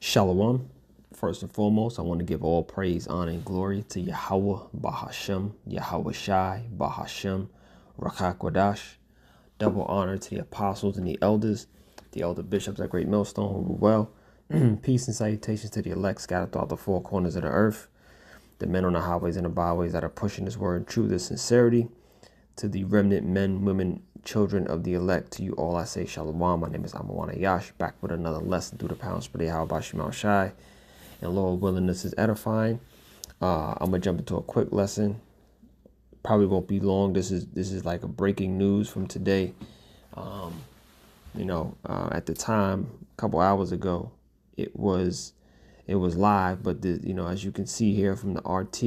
Shalom. First and foremost, I want to give all praise, honor, and glory to Yahawah, Bahashem, Yahawashi, Bahashem, Rakakwadash. Double honor to the apostles and the elders, the elder bishops at Great Millstone who rule well. Peace and salutations to the elect scattered throughout the four corners of the earth, the men on the highways and the byways that are pushing this word in truth and sincerity. To the remnant men, women, children of the elect, to you all I say shalom. My name is Ahmawan Ahyash, back with another lesson through the power and spirit of Yahawashi, and Lord willing, this is edifying. I'm gonna jump into a quick lesson. Probably won't be long. This is like a breaking news from today. At the time, a couple hours ago, it was live, but as you can see here from the RT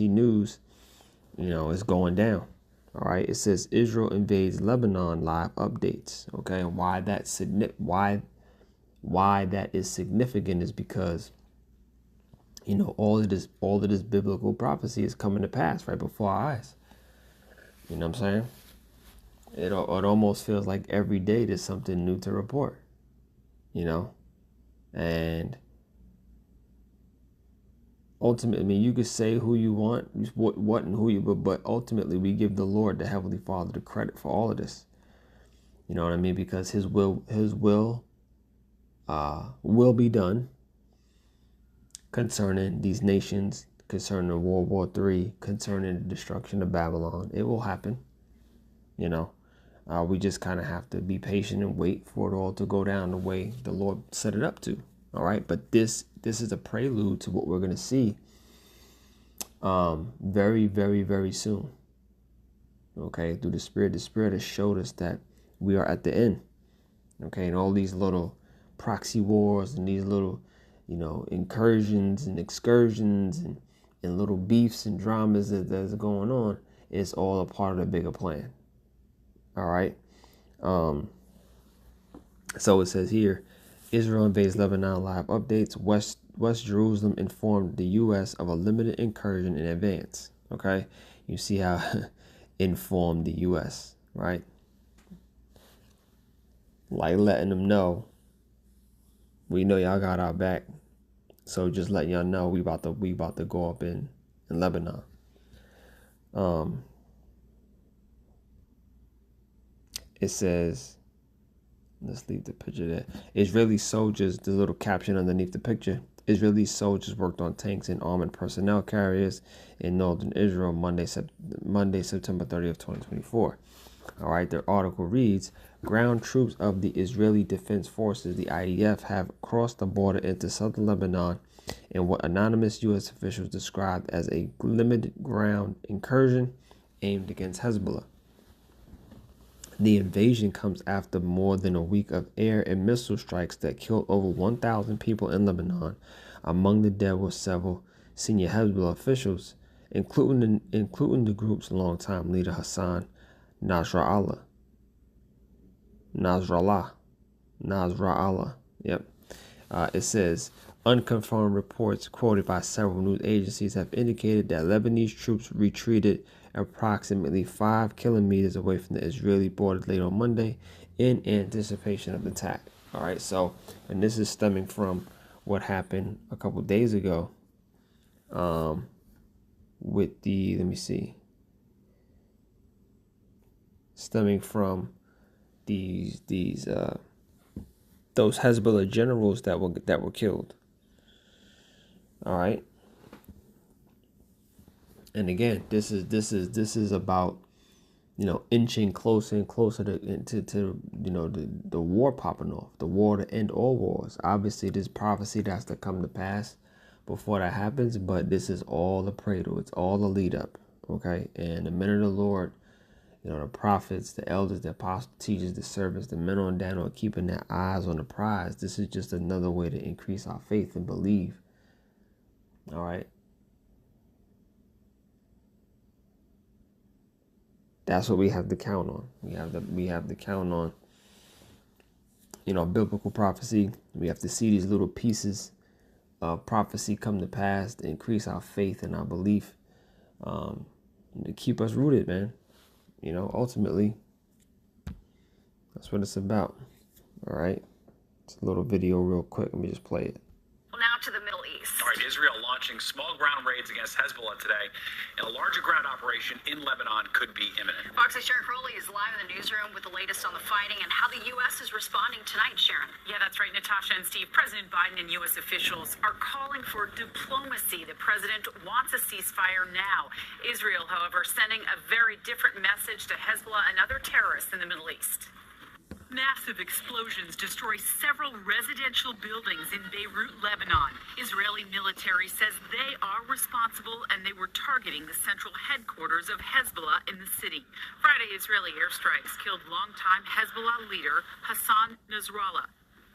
news, it's going down. All right, it says Israel invades Lebanon, live updates. Okay, and why that is significant is because all of this biblical prophecy is coming to pass right before our eyes. You know what I'm saying? It almost feels like every day there's something new to report. And ultimately, you could say who you want, what and who you, but ultimately we give the Lord, the Heavenly Father, the credit for all of this. You know what I mean? Because His will be done concerning these nations, concerning World War III, concerning the destruction of Babylon. It will happen. We just kind of have to be patient and wait for it all to go down the way the Lord set it up to. All right, but this is a prelude to what we're going to see very, very, very soon. Okay, through the Spirit has showed us that we are at the end. Okay, and all these little proxy wars and these little, incursions and excursions and little beefs and dramas that's going on, it's all a part of the bigger plan. All right. So it says here, Israel invades Lebanon, live updates. West Jerusalem informed the U.S. of a limited incursion in advance. Okay, you see how informed the U.S. right? Like letting them know, we know y'all got our back. So just letting y'all know we about to go up in Lebanon. It says, let's leave the picture there. Israeli soldiers, the little caption underneath the picture. Israeli soldiers worked on tanks and armored personnel carriers in northern Israel Monday, September 30th, 2024. All right, their article reads, ground troops of the Israeli Defense Forces, the IDF, have crossed the border into southern Lebanon in what anonymous U.S. officials described as a limited ground incursion aimed against Hezbollah. The invasion comes after more than a week of air and missile strikes that killed over 1,000 people in Lebanon. Among the dead were several senior Hezbollah officials, including the group's longtime leader Hassan Nasrallah. Yep. It says, unconfirmed reports quoted by several news agencies have indicated that Lebanese troops retreated approximately 5 kilometers away from the Israeli border late on Monday in anticipation of attack. All right, so, and this is stemming from what happened a couple days ago with the, stemming from those Hezbollah generals that were killed. All right. And again, this is about, inching closer and closer to the war popping off, the war to end all wars. Obviously, there's prophecy that's to come to pass before that happens, but this is all the prelude. It's all the lead up. Okay, and the men of the Lord, the prophets, the elders, the apostles, teachers, the servants, the men on down are keeping their eyes on the prize. This is just another way to increase our faith and believe. All right. That's what we have to count on. We have to count on, biblical prophecy. We have to see these little pieces of prophecy come to pass to increase our faith and our belief, to keep us rooted, man. Ultimately, that's what it's about. All right. It's a little video real quick. Let me just play it. Now to the Middle East. All right, Israel launching small ground raids against Hezbollah today, and a larger ground operation in Lebanon could be imminent. Fox's Sharon Crowley is live in the newsroom with the latest on the fighting and how the U.S. is responding tonight, Sharon. Yeah, that's right, Natasha and Steve. President Biden and U.S. officials are calling for diplomacy. The president wants a ceasefire now. Israel, however, sending a very different message to Hezbollah and other terrorists in the Middle East. Massive explosions destroy several residential buildings in Beirut, Lebanon. Israeli military says they are responsible and they were targeting the central headquarters of Hezbollah in the city. Friday, Israeli airstrikes killed longtime Hezbollah leader Hassan Nasrallah.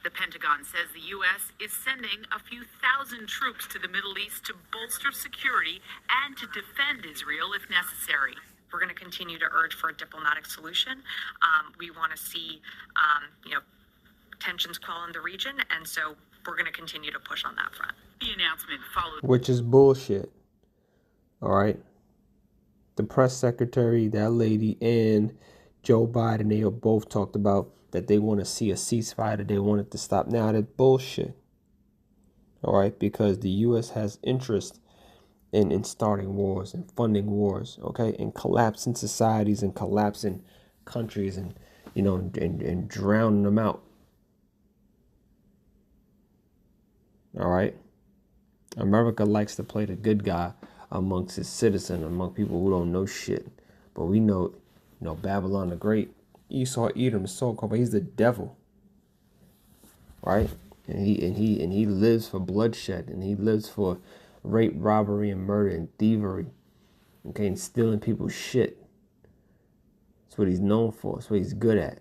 The Pentagon says the U.S. is sending a few thousand troops to the Middle East to bolster security and to defend Israel if necessary. We're going to continue to urge for a diplomatic solution. We want to see, tensions quell in the region, and so we're going to continue to push on that front. The announcement followed, which is bullshit. All right. The press secretary, that lady, and Joe Biden, they both talked about that they want to see a ceasefire, that they want it to stop. Now, that's bullshit. All right, because the U.S. has interest in starting wars and funding wars, okay, and collapsing societies and collapsing countries and, and drowning them out. All right. America likes to play the good guy amongst its citizens, among people who don't know shit. But we know, Babylon the Great, Esau, Edom, so-called, but he's the devil. Right? And he lives for bloodshed, and he lives for rape, robbery, and murder, and thievery. Okay, and stealing people's shit. That's what he's known for. That's what he's good at.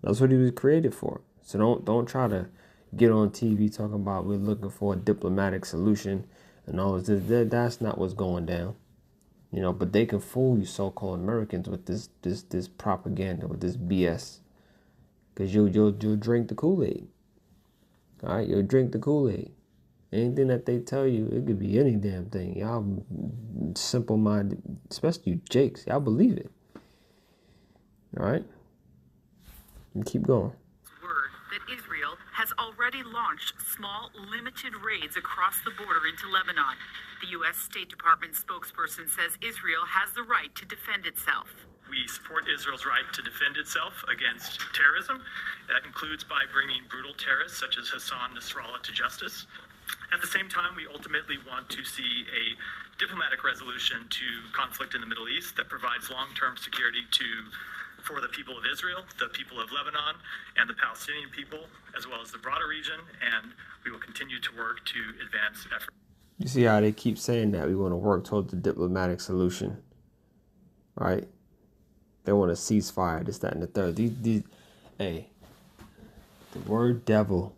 That's what he was created for. So don't try to get on TV talking about we're looking for a diplomatic solution and all of this. That's not what's going down. But they can fool you so-called Americans with this propaganda, with this BS. Because you'll drink the Kool-Aid. All right, you'll drink the Kool-Aid. Anything that they tell you, it could be any damn thing. Y'all simple-minded, especially you Jakes, y'all believe it. All right? And keep going. Word that Israel has already launched small, limited raids across the border into Lebanon. The U.S. State Department spokesperson says Israel has the right to defend itself. We support Israel's right to defend itself against terrorism. That includes by bringing brutal terrorists such as Hassan Nasrallah to justice. At the same time, we ultimately want to see a diplomatic resolution to conflict in the Middle East that provides long-term security for the people of Israel, the people of Lebanon, and the Palestinian people, as well as the broader region, and we will continue to work to advance efforts. You see how they keep saying that we want to work towards the diplomatic solution, right? They want a ceasefire, this, that, and the third. Hey, the word devil,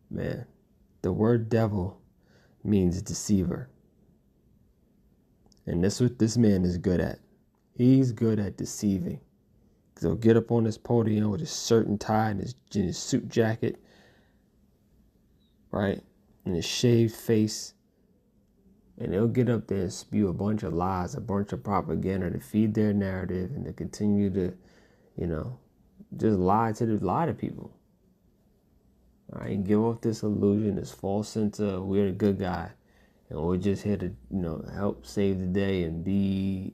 man, the word devil means deceiver. And that's what this man is good at. He's good at deceiving. Because he'll get up on this podium with his shirt and tie and his suit jacket, right? And his shaved face. And they'll get up there and spew a bunch of lies, a bunch of propaganda to feed their narrative and to continue to, just lie to people. All right, and give off this illusion, this false sense of we're a good guy. And we're just here to, help save the day and be,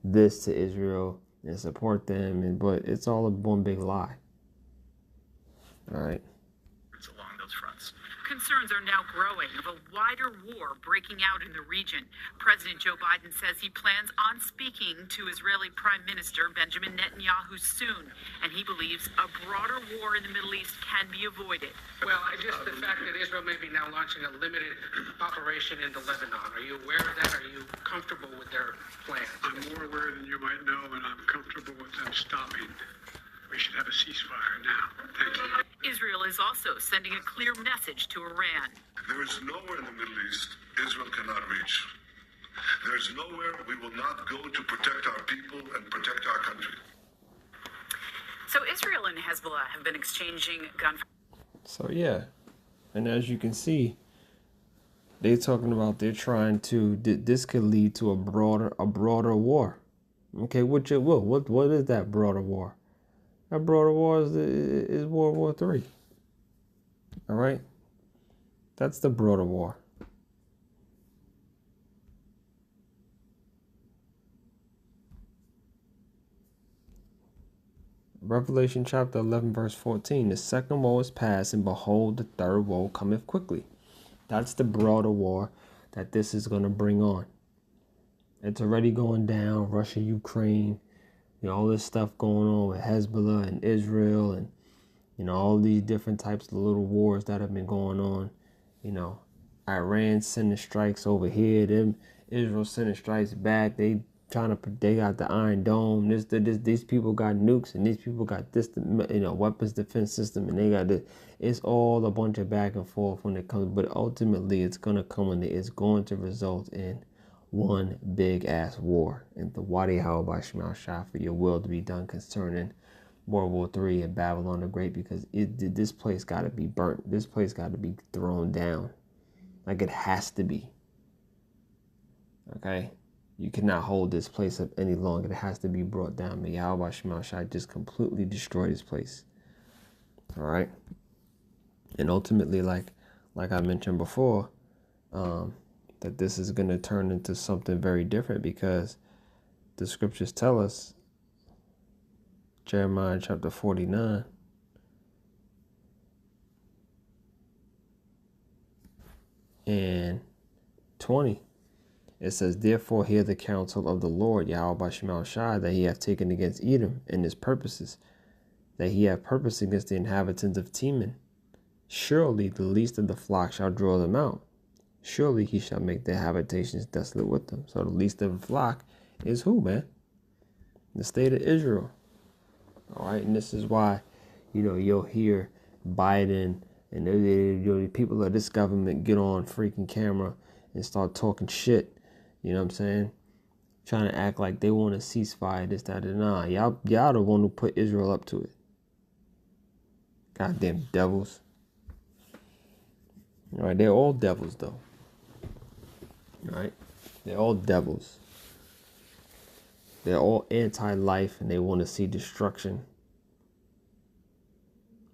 this to Israel and support them. But it's all one big lie. All right. Along those fronts. Concerns are now growing of a wider war breaking out in the region. President Joe Biden says he plans on speaking to Israeli Prime Minister Benjamin Netanyahu soon, and he believes a broader war in the Middle East can be avoided. Well, just the fact that Israel may be now launching a limited operation into Lebanon. Are you aware of that? Are you comfortable with their plans? I'm more aware than you might know, and I'm comfortable with them stopping. We should have a ceasefire now. Thank you. Israel is also sending a clear message to Iran. There is nowhere in the Middle East Israel cannot reach. There is nowhere we will not go to protect our people and protect our country. So Israel and Hezbollah have been exchanging gunfire. So yeah, and as you can see, they're talking about they're trying to. This could lead to a broader war. Okay, which it will. What is that broader war? That broader war is World War III. All right? That's the broader war. Revelation chapter 11, verse 14. The second woe is past, and behold, the third woe cometh quickly. That's the broader war that this is going to bring on. It's already going down. Russia, Ukraine, all this stuff going on with Hezbollah and Israel, and all these different types of little wars that have been going on. Iran sending strikes over here, them Israel sending strikes back. They got the Iron Dome. These people got nukes, and these people got this, weapons defense system, and they got this. It's all a bunch of back and forth when it comes, but ultimately it's gonna come and it's going to result in one big ass war. And the Yahawah for your will to be done concerning World War III and Babylon the Great, because this place got to be burnt. This place got to be thrown down. Like it has to be. Okay? You cannot hold this place up any longer. It has to be brought down. May Yahawah just completely destroy this place. All right? And ultimately, like I mentioned before, that this is going to turn into something very different, because the scriptures tell us, Jeremiah chapter 49, and 20, it says, therefore hear the counsel of the Lord, Yahawah that he hath taken against Edom and his purposes, that he hath purpose against the inhabitants of Teman. Surely the least of the flock shall draw them out. Surely he shall make their habitations desolate with them. So the least of the flock is who, man? The state of Israel. All right, and this is why, you'll hear Biden and the people of this government get on freaking camera and start talking shit. You know what I'm saying? Trying to act like they want a ceasefire, this, that, and nah. Y'all the one who put Israel up to it. Goddamn devils. All right, they're all devils, though. All right? They're all devils. They're all anti-life, and they want to see destruction.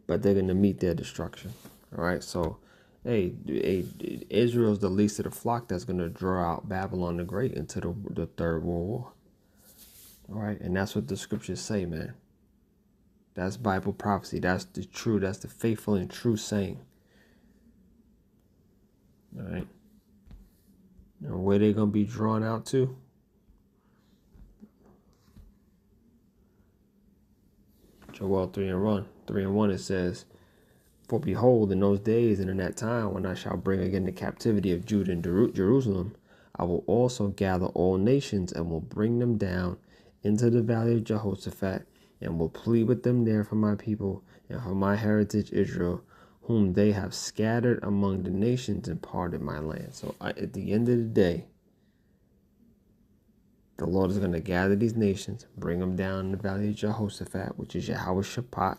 But they're going to meet their destruction. All right? So, hey, Israel's the least of the flock that's going to draw out Babylon the Great into the Third World War. All right? And that's what the scriptures say, man. That's Bible prophecy. That's the faithful and true saying. All right? Now, where they going to be drawn out to? Joel 3:1, it says, for behold, in those days and in that time, when I shall bring again the captivity of Judah and Jerusalem, I will also gather all nations and will bring them down into the valley of Jehoshaphat, and will plead with them there for my people and for my heritage Israel, whom they have scattered among the nations and parted my land. So at the end of the day, the Lord is going to gather these nations, bring them down in the valley of Jehoshaphat, which is Yahawashi.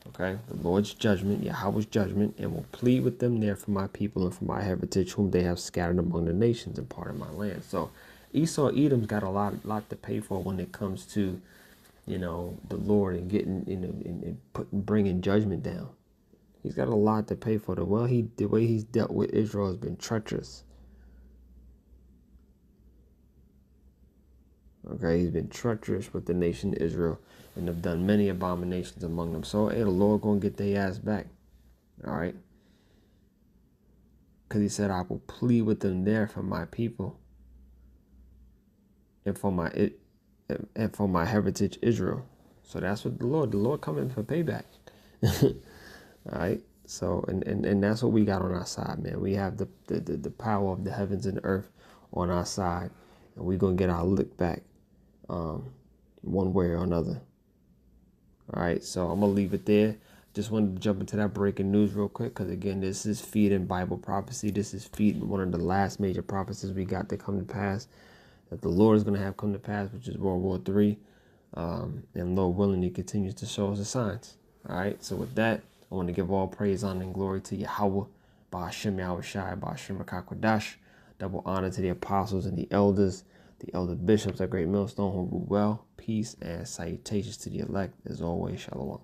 Okay, the Lord's judgment, Yahweh's judgment, and will plead with them there for my people and for my heritage, whom they have scattered among the nations and parted my land. So Esau, Edom's got a lot to pay for when it comes to, the Lord and getting, and bringing judgment down. He's got a lot to pay for. The way he's dealt with Israel has been treacherous. Okay, he's been treacherous with the nation of Israel and have done many abominations among them. So, hey, the Lord gonna get their ass back. All right, because he said, I will plead with them there for my people and for my heritage Israel. So that's what the Lord coming for payback. All right. So and that's what we got on our side, man. We have the power of the heavens and the earth on our side, and we're gonna get our lick back, one way or another. All right. So I'm gonna leave it there. Just wanted to jump into that breaking news real quick, because again, this is feeding Bible prophecy. This is feeding one of the last major prophecies we got to come to pass, that the Lord is going to have come to pass, which is World War III. And Lord willing, he continues to show us the signs. All right. So with that, I want to give all praise, honor, and glory to Yahawah, Ba'ashem Yahawashi, Ba'ashem Makakwadash. Double honor to the apostles and the elders, the elder bishops at Great Millstone who rule well. Peace and salutations to the elect. As always, shalom.